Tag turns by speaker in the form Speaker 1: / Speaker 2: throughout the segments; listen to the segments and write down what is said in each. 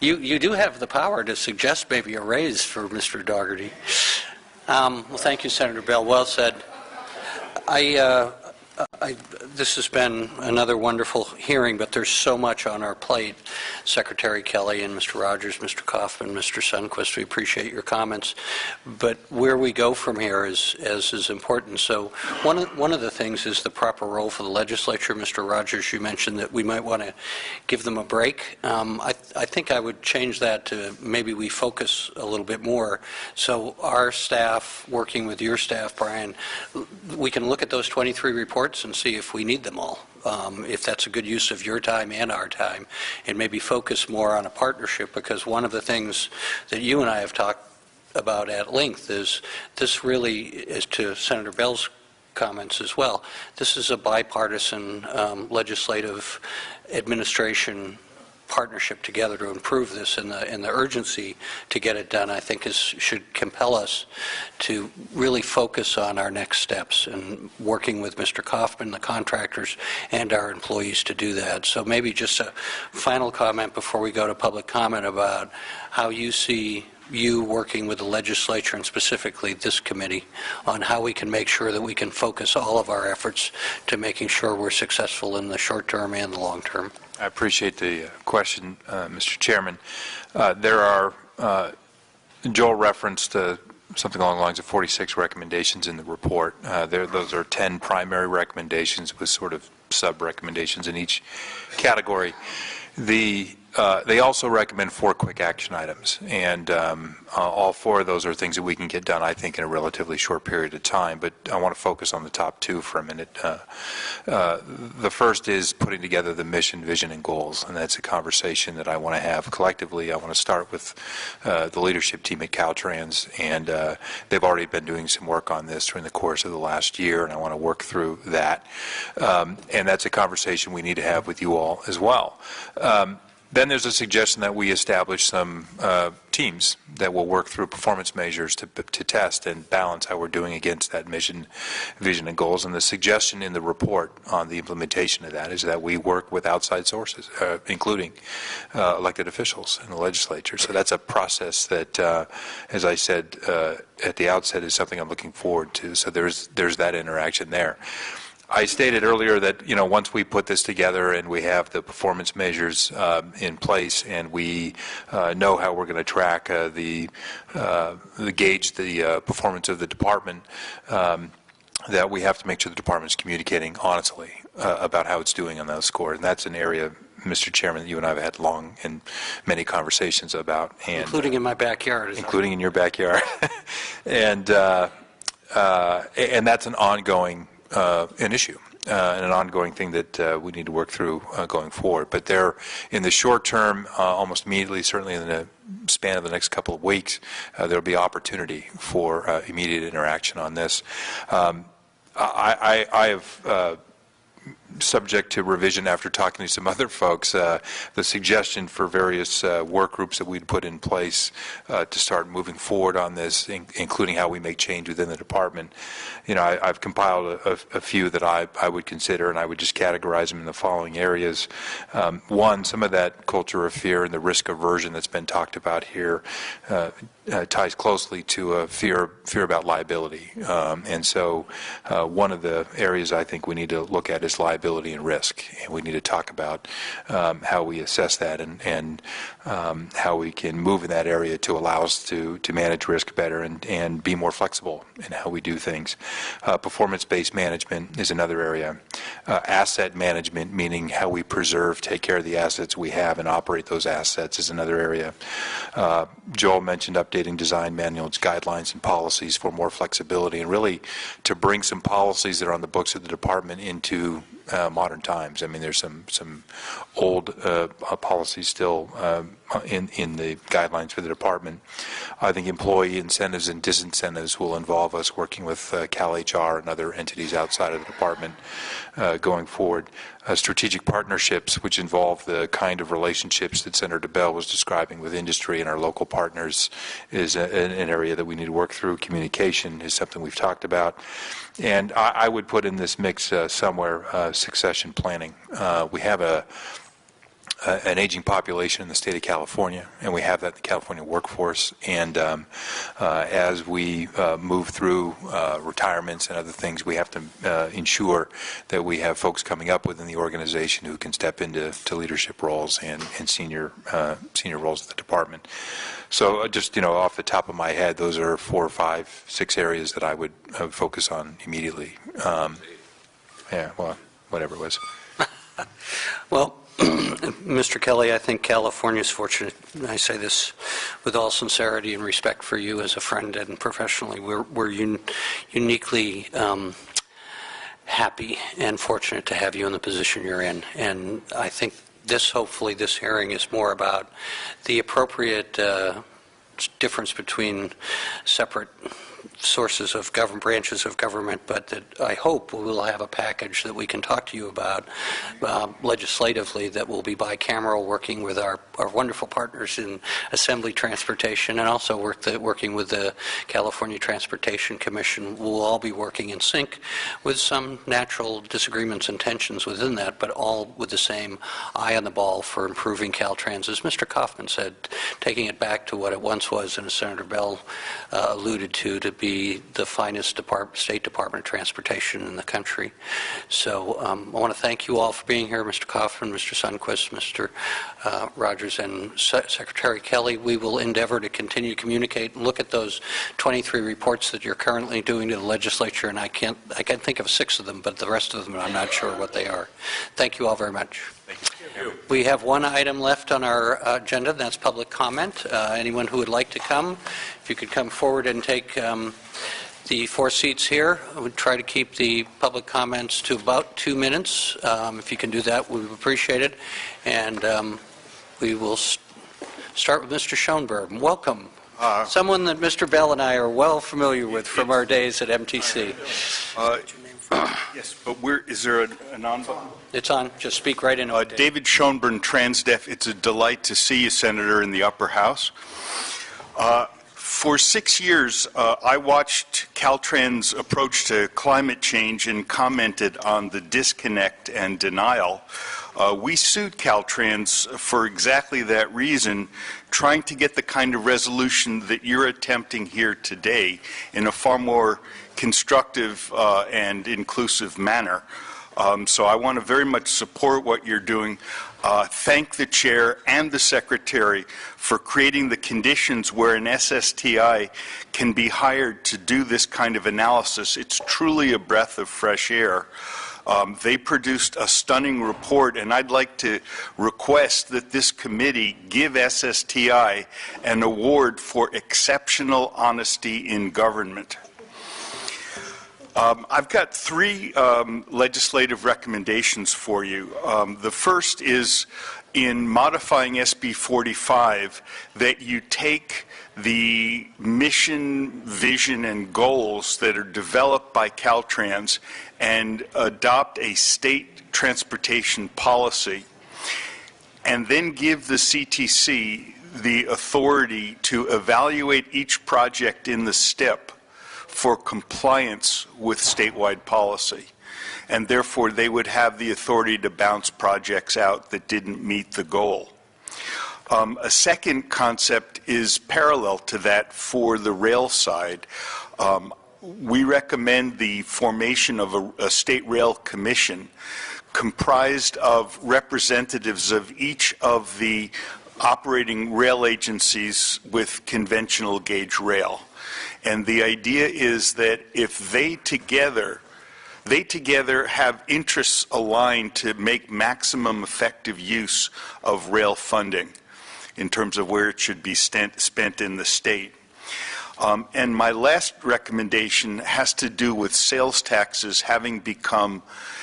Speaker 1: You do have the power to suggest maybe a raise for Mr. Dougherty. Well, thank you, Senator Bell. Well said. This has been another wonderful hearing, but there's so much on our plate. Secretary Kelly and Mr. Rogers, Mr. Kaufman, Mr. Sundquist, we appreciate your comments. But where we go from here is important. So one of the things is the proper role for the legislature. Mr. Rogers, you mentioned that we might want to give them a break. I think I would change that to maybe we focus a little bit more. So our staff, working with your staff, Brian, we can look at those 23 reports and see if we need them all, if that's a good use of your time and our time, and maybe focus more on a partnership, because one of the things that you and I have talked about at length is this really is, to Senator Bell's comments as well, this is a bipartisan legislative administration partnership together to improve this, and the urgency to get it done, I think, should compel us to really focus on our next steps and working with Mr. Kaufman, the contractors, and our employees to do that. So maybe just a final comment before we go to public comment about how you see you working with the legislature and specifically this committee on how we can make sure that we can focus all of our efforts to making sure we're successful in the short term and the long term.
Speaker 2: I appreciate the question, Mr. Chairman. There are, Joel referenced something along the lines of 46 recommendations in the report. Those are 10 primary recommendations with sort of sub-recommendations in each category. They also recommend 4 quick action items, and all 4 of those are things that we can get done, I think, in a relatively short period of time, but I want to focus on the top 2 for a minute. The first is putting together the mission, vision, and goals, and that's a conversation that I want to have collectively. I want to start with the leadership team at Caltrans, and they've already been doing some work on this during the course of the last year, and I want to work through that. And that's a conversation we need to have with you all as well. Then there's a suggestion that we establish some teams that will work through performance measures to test and balance how we're doing against that mission, vision, and goals. And the suggestion in the report on the implementation of that is that we work with outside sources, including elected officials in the legislature. So that's a process that, as I said at the outset, is something I'm looking forward to. So there's that interaction there. I stated earlier that, you know, once we put this together and we have the performance measures in place and we know how we're going to track the gauge the performance of the department, that we have to make sure the department's communicating honestly about how it's doing on those scores. And that's an area, Mr. Chairman, that you and I have had long and many conversations about. And,
Speaker 1: including in my backyard.
Speaker 2: Including in your backyard. And that's an ongoing an issue and an ongoing thing that we need to work through going forward. But there, in the short term, almost immediately, certainly in the span of the next couple of weeks, there will be opportunity for immediate interaction on this. I have subject to revision after talking to some other folks, the suggestion for various work groups that we'd put in place to start moving forward on this, including how we make change within the department. You know, I've compiled a few that I would consider, and I would just categorize them in the following areas. One, some of that culture of fear and the risk aversion that's been talked about here ties closely to a fear about liability. And so one of the areas I think we need to look at is liability and risk, and we need to talk about how we assess that and how we can move in that area to allow us to manage risk better and be more flexible in how we do things. Performance-based management is another area. Asset management, meaning how we preserve, take care of the assets we have and operate those assets, is another area. Joel mentioned updating design manuals, guidelines, and policies for more flexibility, and really to bring some policies that are on the books of the department into modern times. I mean, there's some old policies still in the guidelines for the department. I think employee incentives and disincentives will involve us working with CalHR and other entities outside of the department going forward. Strategic partnerships, which involve the kind of relationships that Senator Bell was describing with industry and our local partners, is an area that we need to work through. Communication is something we've talked about. And I would put in this mix somewhere succession planning. We have an aging population in the state of California, and we have that in the California workforce. And as we move through retirements and other things, we have to ensure that we have folks coming up within the organization who can step into leadership roles and senior roles of the department. So just, off the top of my head, those are 4, 5, 6 areas that I would focus on immediately. Yeah, well, whatever it was.
Speaker 1: Well, Mr. Kelly, I think California is fortunate, and I say this with all sincerity and respect for you as a friend and professionally. We're uniquely happy and fortunate to have you in the position you're in. And I think hopefully this hearing is more about the appropriate difference between separate sources of branches of government, but that I hope we will have a package that we can talk to you about legislatively that will be bicameral, working with our wonderful partners in Assembly Transportation, and also working with the California Transportation Commission. We'll all be working in sync with some natural disagreements and tensions within that, but all with the same eye on the ball for improving Caltrans. As Mr. Kaufman said, taking it back to what it once was, and as Senator Bell alluded to be the finest State Department of Transportation in the country. So I want to thank you all for being here, Mr. Kaufman, Mr. Sundquist, Mr. Rogers, and Secretary Kelly. We will endeavor to continue to communicate and look at those 23 reports that you're currently doing to the legislature, and I can think of 6 of them, but the rest of them I'm not sure what they are. Thank you all very much. Thank you. We have one item left on our agenda, and that's public comment. Anyone who would like to come, if you could come forward and take the 4 seats here. I would try to keep the public comments to about 2 minutes. If you can do that, we would appreciate it. And we will start with Mr. Schoenberg. Welcome. Someone that Mr. Bell and I are well familiar with from our days at MTC.
Speaker 3: Yes, but is there an on button?
Speaker 1: It's on. Just speak right into it.
Speaker 3: David Schoenberg, TransDef. It's a delight to see you, Senator, in the upper house. For 6 years, I watched Caltrans' approach to climate change and commented on the disconnect and denial. We sued Caltrans for exactly that reason, trying to get the kind of resolution that you're attempting here today in a far more constructive and inclusive manner. So I want to very much support what you're doing. Thank the chair and the secretary for creating the conditions where an SSTI can be hired to do this kind of analysis. It's truly a breath of fresh air. They produced a stunning report, and I'd like to request that this committee give SSTI an award for exceptional honesty in government. I've got 3 legislative recommendations for you. The first is in modifying SB 45 that you take the mission, vision, and goals that are developed by Caltrans and adopt a state transportation policy, and then give the CTC the authority to evaluate each project in the STIP for compliance with statewide policy. And therefore, they would have the authority to bounce projects out that didn't meet the goal. A second concept is parallel to that for the rail side. We recommend the formation of a state rail commission comprised of representatives of each of the operating rail agencies with conventional gauge rail. And the idea is that if they together have interests aligned to make maximum effective use of rail funding in terms of where it should be spent in the state. And my last recommendation has to do with sales taxes having become,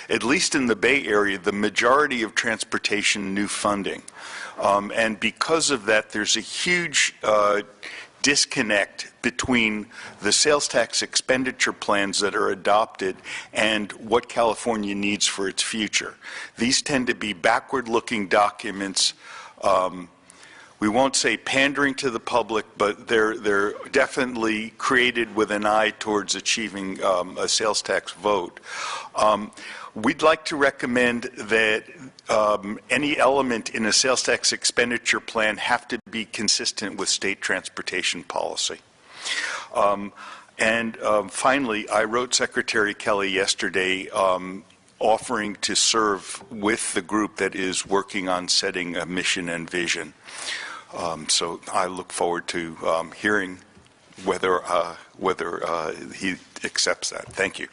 Speaker 3: at least in the Bay Area, the majority of transportation new funding. And because of that, there's a huge disconnect between the sales tax expenditure plans that are adopted and what California needs for its future. These tend to be backward-looking documents. We won't say pandering to the public, but they're definitely created with an eye towards achieving a sales tax vote. We'd like to recommend that any element in a sales tax expenditure plan have to be consistent with state transportation policy. Finally, I wrote Secretary Kelly yesterday offering to serve with the group that is working on setting a mission and vision. So I look forward to hearing whether he accepts that. Thank you.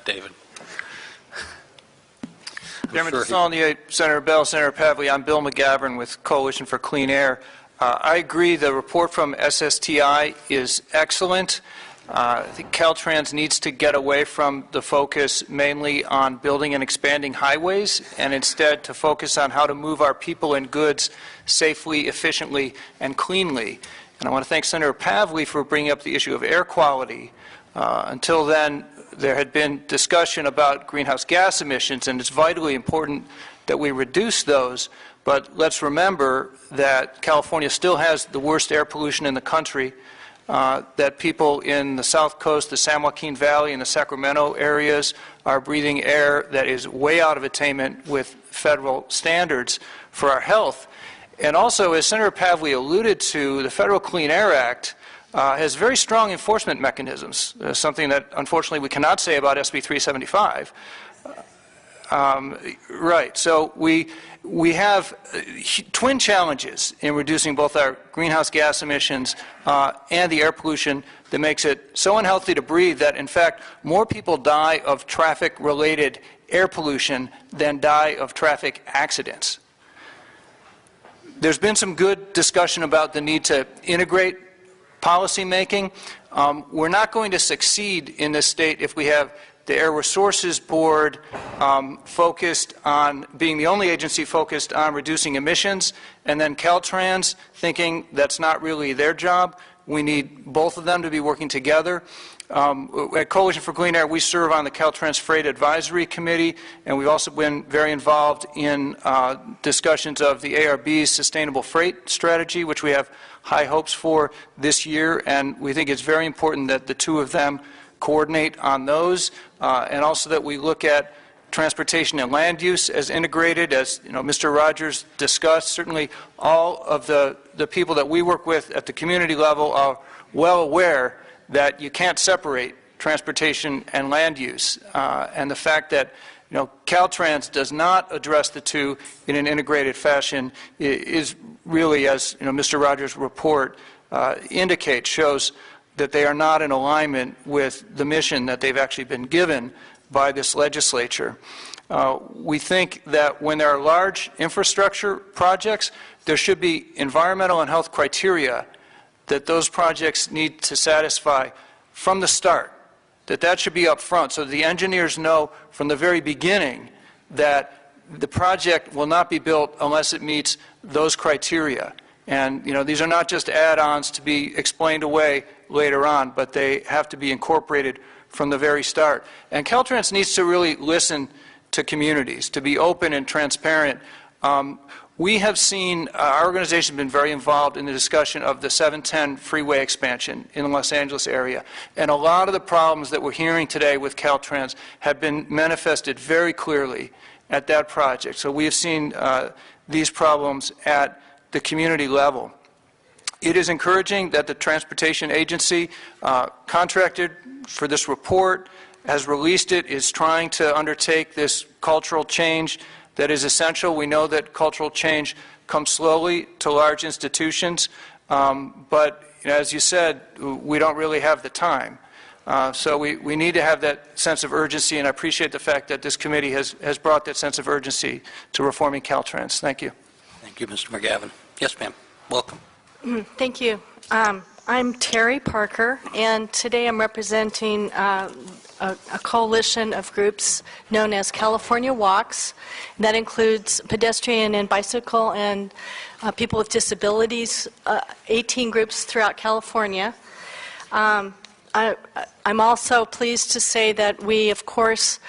Speaker 1: David.
Speaker 4: Chairman
Speaker 1: sure
Speaker 4: Desaulnier, Senator Bell, Senator Pavley, I'm Bill McGavran with Coalition for Clean Air. I agree the report from SSTI is excellent. I think Caltrans needs to get away from the focus mainly on building and expanding highways and instead to focus on how to move our people and goods safely, efficiently, and cleanly. And I want to thank Senator Pavley for bringing up the issue of air quality. Until then, there had been discussion about greenhouse gas emissions, and it's vitally important that we reduce those. But let's remember that California still has the worst air pollution in the country, that people in the South Coast, the San Joaquin Valley, and the Sacramento areas are breathing air that is way out of attainment with federal standards for our health. And also, as Senator Pavley alluded to, the Federal Clean Air Act has very strong enforcement mechanisms, something that unfortunately we cannot say about SB 375. Right, so we have twin challenges in reducing both our greenhouse gas emissions and the air pollution that makes it so unhealthy to breathe that, in fact, more people die of traffic-related air pollution than die of traffic accidents. There's been some good discussion about the need to integrate policy making. We're not going to succeed in this state if we have the Air Resources Board focused on being the only agency focused on reducing emissions, and then Caltrans thinking that's not really their job. We need both of them to be working together. At Coalition for Clean Air, we serve on the Caltrans Freight Advisory Committee, and we've also been very involved in discussions of the ARB's Sustainable Freight Strategy, which we have high hopes for this year, and we think it's very important that the two of them coordinate on those, and also that we look at transportation and land use as integrated, as Mr. Rogers discussed. Certainly all of the people that we work with at the community level are well aware that you can't separate transportation and land use, and the fact that Caltrans does not address the two in an integrated fashion is really, as Mr. Rogers' report indicates, shows that they are not in alignment with the mission that they've actually been given by this legislature. We think that when there are large infrastructure projects, there should be environmental and health criteria that those projects need to satisfy from the start, that should be up front so the engineers know from the very beginning that the project will not be built unless it meets those criteria. And these are not just add-ons to be explained away later on, but they have to be incorporated from the very start. And Caltrans needs to really listen to communities, to be open and transparent. We have seen, our organization has been very involved in the discussion of the 710 freeway expansion in the Los Angeles area. And a lot of the problems that we're hearing today with Caltrans have been manifested very clearly at that project. So we have seen these problems at the community level. It is encouraging that the Transportation Agency contracted for this report, has released it, is trying to undertake this cultural change that is essential. We know that cultural change comes slowly to large institutions, but as you said, we don't really have the time. So we need to have that sense of urgency, and I appreciate the fact that this committee has brought that sense of urgency to reforming Caltrans. Thank you.
Speaker 1: Thank you, Mr. McGavin. Yes, ma'am. Welcome.
Speaker 5: Thank you. I'm Terry Parker, and today I'm representing a coalition of groups known as California Walks. That includes pedestrian and bicycle and people with disabilities, 18 groups throughout California. I'm also pleased to say that we, of course,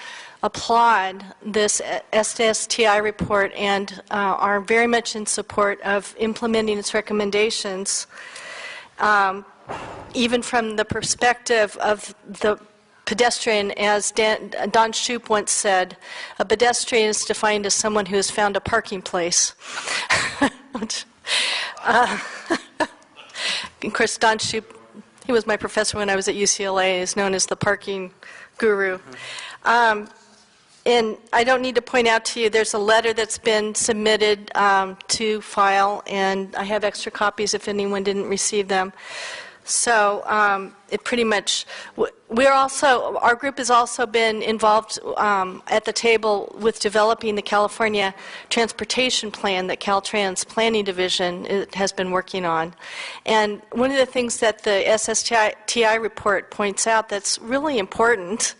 Speaker 5: applaud this SSTI report and are very much in support of implementing its recommendations, even from the perspective of the pedestrian, as Don Shoup once said, a pedestrian is defined as someone who has found a parking place. Of course, Don Shoup, he was my professor when I was at UCLA, is known as the parking guru. And I don't need to point out to you, there's a letter that's been submitted to file, and I have extra copies if anyone didn't receive them. So it pretty much, our group has also been involved at the table with developing the California Transportation Plan that Caltrans Planning Division has been working on. And one of the things that the SSTI report points out that's really important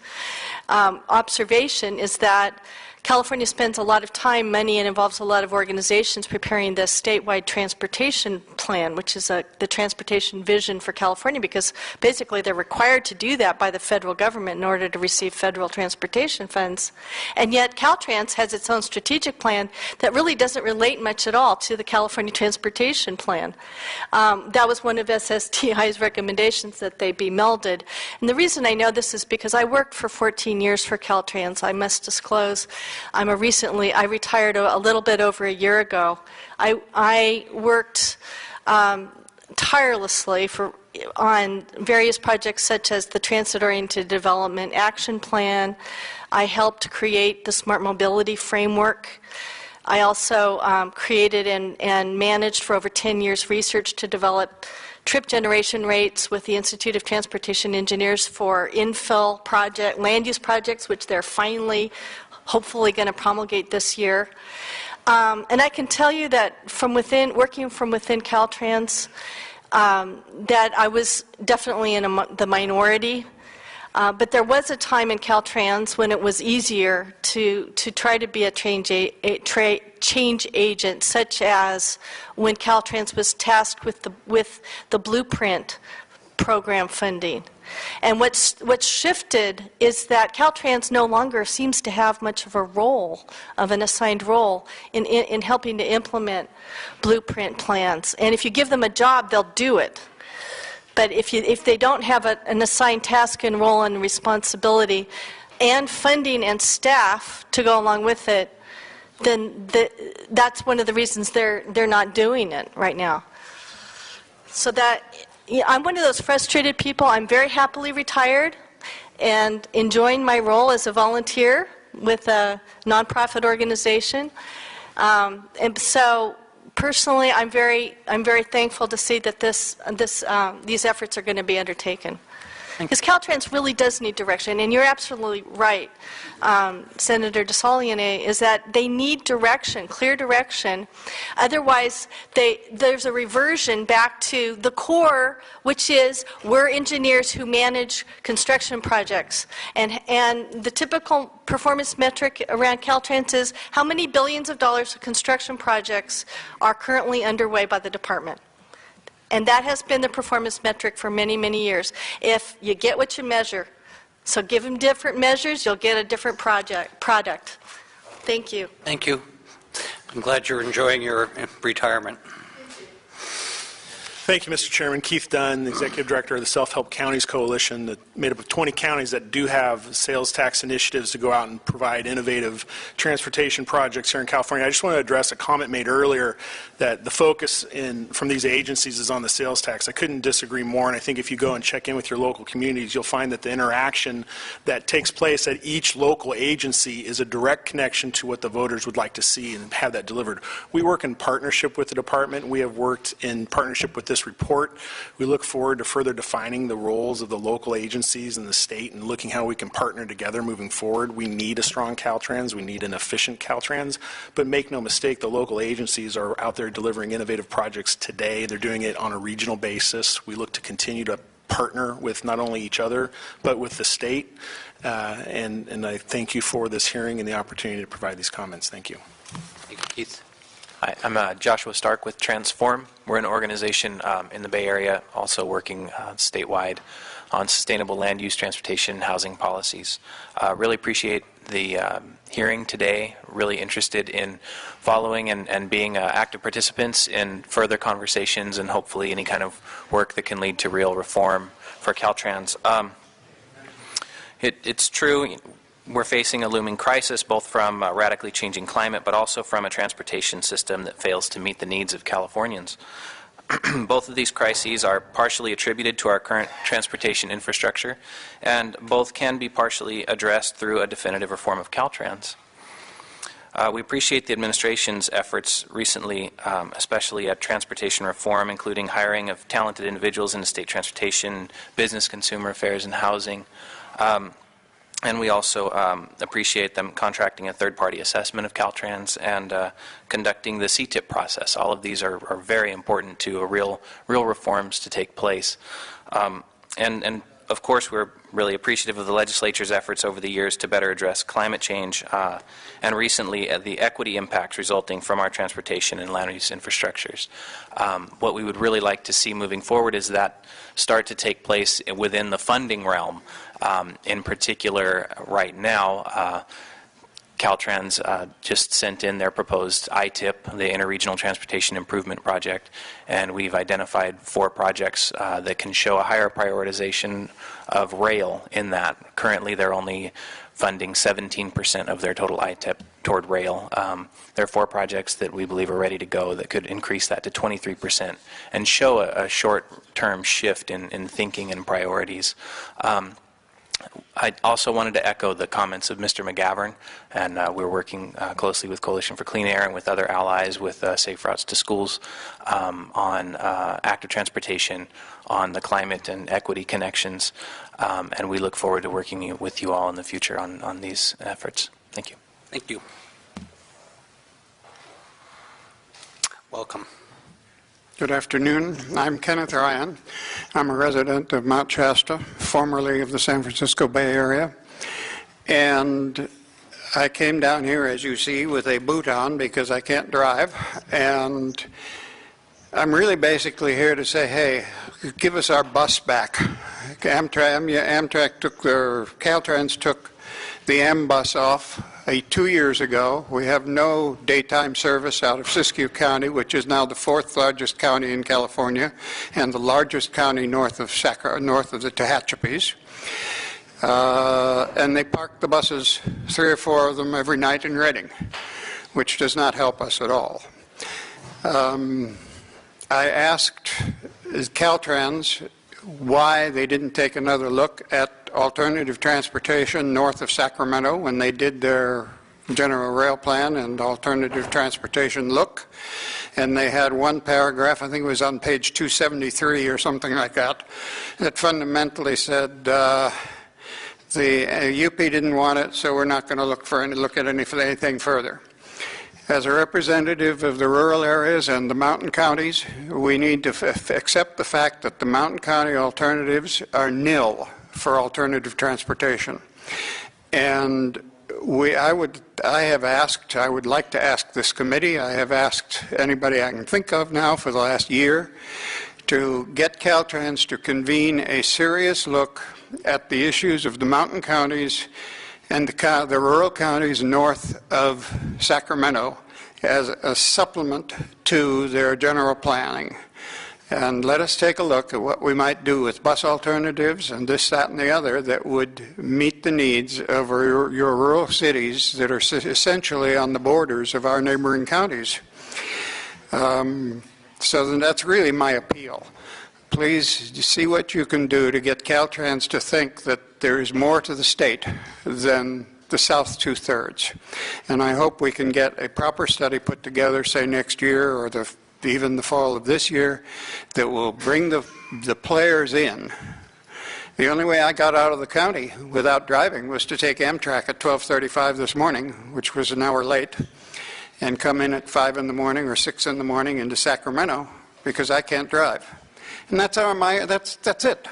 Speaker 5: observation is that California spends a lot of time, money, and involves a lot of organizations preparing the statewide transportation plan, which is the transportation vision for California, because basically they're required to do that by the federal government in order to receive federal transportation funds. And yet Caltrans has its own strategic plan that really doesn't relate much at all to the California transportation plan. That was one of SSTI's recommendations, that they be melded. And the reason I know this is because I worked for 14 years for Caltrans. I must disclose I retired a little bit over a year ago. I worked tirelessly on various projects such as the Transit-Oriented Development Action Plan. I helped create the Smart Mobility Framework. I also created and managed for over 10 years research to develop trip generation rates with the Institute of Transportation Engineers for infill land use projects, which they're finally hopefully going to promulgate this year. And I can tell you that working from within Caltrans, that I was definitely in the minority. But there was a time in Caltrans when it was easier to try to be a change agent, such as when Caltrans was tasked with the Blueprint program funding. And what's shifted is that Caltrans no longer seems to have much of an assigned role in helping to implement Blueprint plans. And if you give them a job, they'll do it. But if they don't have an assigned task and role and responsibility and funding and staff to go along with it, then that's one of the reasons they're not doing it right now. So I'm one of those frustrated people. I'm very happily retired and enjoying my role as a volunteer with a nonprofit organization. And so personally, I'm very thankful to see that these efforts are going to be undertaken. Because Caltrans really does need direction, and you're absolutely right, Senator DeSaulnier, is that they need direction, clear direction. Otherwise, there's a reversion back to the core, which is we're engineers who manage construction projects. And the typical performance metric around Caltrans is how many billions of dollars of construction projects are currently underway by the department. And that has been the performance metric for many, many years. If you get what you measure, so give them different measures, you'll get a different product. Thank you.
Speaker 1: Thank you. I'm glad you're enjoying your retirement.
Speaker 6: Thank you, Mr. Chairman. Keith Dunn, Executive Director of the Self-Help Counties Coalition, that made up of 20 counties that do have sales tax initiatives to go out and provide innovative transportation projects here in California. I just want to address a comment made earlier that the focus from these agencies is on the sales tax. I couldn't disagree more, and I think if you go and check in with your local communities, you'll find that the interaction that takes place at each local agency is a direct connection to what the voters would like to see and have that delivered. We work in partnership with the department. We have worked in partnership with this report. We look forward to further defining the roles of the local agencies and the state and looking how we can partner together moving forward. We need a strong Caltrans. We need an efficient Caltrans. But make no mistake, the local agencies are out there delivering innovative projects today. They're doing it on a regional basis. We look to continue to partner with not only each other, but with the state. And I thank you for this hearing and the opportunity to provide these comments. Thank you.
Speaker 1: Thank you, Keith.
Speaker 7: Hi, I'm Joshua Stark with Transform. We're an organization in the Bay Area also working statewide on sustainable land use, transportation, and housing policies. Really appreciate the hearing today, really interested in following and being active participants in further conversations and hopefully any kind of work that can lead to real reform for Caltrans. It's true. We're facing a looming crisis, both from a radically changing climate, but also from a transportation system that fails to meet the needs of Californians. Both of these crises are partially attributed to our current transportation infrastructure, and both can be partially addressed through a definitive reform of Caltrans. We appreciate the administration's efforts recently, especially at transportation reform, including hiring of talented individuals into state transportation, business, consumer affairs, and housing. And we also appreciate them contracting a third-party assessment of Caltrans and conducting the CTIP process. All of these are very important to real reforms to take place. And of course, we're really appreciative of the legislature's efforts over the years to better address climate change and recently the equity impacts resulting from our transportation and land use infrastructures. What we would really like to see moving forward is that start to take place within the funding realm. In particular, right now, Caltrans just sent in their proposed ITIP, the Interregional Transportation Improvement Project, and we've identified 4 projects that can show a higher prioritization of rail in that. Currently, they're only funding 17% of their total ITIP toward rail. There are 4 projects that we believe are ready to go that could increase that to 23% and show a short-term shift in thinking and priorities. I also wanted to echo the comments of Mr. McGavern, and we're working closely with Coalition for Clean Air and with other allies with Safe Routes to Schools on active transportation, on the climate and equity connections, and we look forward to working with you all in the future on these efforts. Thank you.
Speaker 1: Thank you. Welcome.
Speaker 8: Good afternoon. I'm Kenneth Ryan. I'm a resident of Mount Shasta, formerly of the San Francisco Bay Area. And I came down here, as you see, with a boot on because I can't drive. And I'm really basically here to say, hey, give us our bus back. Amtrak took Caltrans took the M bus off 2 years ago. We have no daytime service out of Siskiyou County, which is now the 4th largest county in California and the largest county north of the Tehachapis. And they park the buses, 3 or 4 of them every night in Redding, which does not help us at all. I asked Caltrans why they didn't take another look at alternative transportation north of Sacramento when they did their general rail plan and alternative transportation look. And they had one paragraph, I think it was on page 273 or something like that, that fundamentally said the UP didn't want it, so we're not going to look at anything further. As a representative of the rural areas and the mountain counties, we need to accept the fact that the mountain county alternatives are nil for alternative transportation. And I would like to ask this committee, I have asked anybody I can think of now for the last year, to get Caltrans to convene a serious look at the issues of the mountain counties and the rural counties north of Sacramento as a supplement to their general planning. And let us take a look at what we might do with bus alternatives and this, that, and the other that would meet the needs of your rural cities that are essentially on the borders of our neighboring counties. So then that's really my appeal. Please see what you can do to get Caltrans to think that there is more to the state than the south 2/3. And I hope we can get a proper study put together, say next year or even the fall of this year, that will bring the players in. The only way I got out of the county without driving was to take Amtrak at 12:35 this morning, which was an hour late, and come in at 5 in the morning or 6 in the morning into Sacramento because I can't drive. And that's it.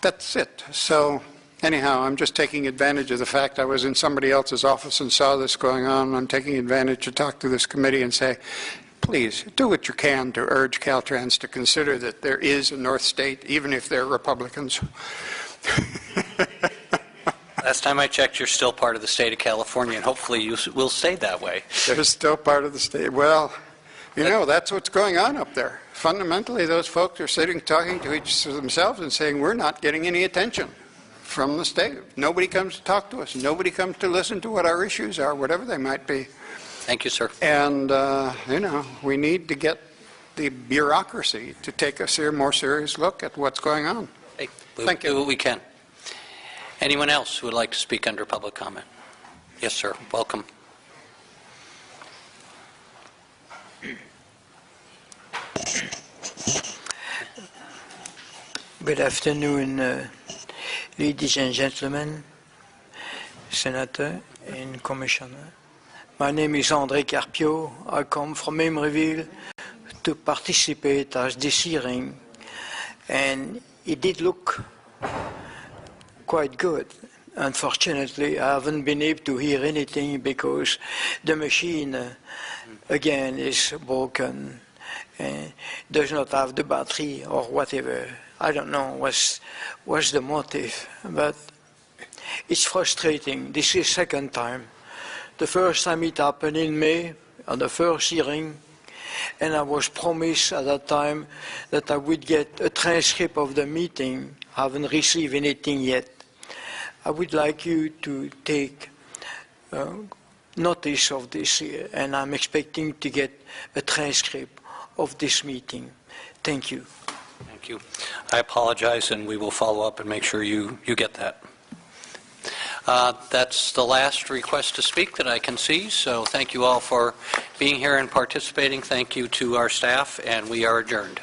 Speaker 8: That's it. So anyhow, I'm just taking advantage of the fact I was in somebody else's office and saw this going on. I'm taking advantage to talk to this committee and say, please do what you can to urge Caltrans to consider that there is a North State, even if they're Republicans.
Speaker 1: Last time I checked, you're still part of the state of California, and hopefully you will stay that way.
Speaker 8: They're still part of the state. Well, you know, that's what's going on up there. Fundamentally, those folks are sitting talking to themselves and saying, we're not getting any attention from the state. Nobody comes to talk to us. Nobody comes to listen to what our issues are, whatever they might be.
Speaker 1: Thank you, sir.
Speaker 8: And, we need to get the bureaucracy to take a more serious look at what's going on.
Speaker 1: Hey,
Speaker 8: Thank you.
Speaker 1: do what we can. Anyone else who would like to speak under public comment? Yes, sir. Welcome.
Speaker 9: Good afternoon, ladies and gentlemen, Senator and Commissioner. My name is André Carpio. I come from Emeryville to participate at this hearing, and it did look quite good. Unfortunately, I haven't been able to hear anything because the machine, again, is broken and does not have the battery or whatever. I don't know what's the motive, but it's frustrating. This is second time. The first time it happened in May, on the first hearing, and I was promised at that time that I would get a transcript of the meeting. I haven't received anything yet. I would like you to take notice of this, and I'm expecting to get a transcript of this meeting. Thank you.
Speaker 1: Thank you. I apologize, and we will follow up and make sure you get that. That's the last request to speak that I can see, so thank you all for being here and participating. Thank you to our staff, and we are adjourned.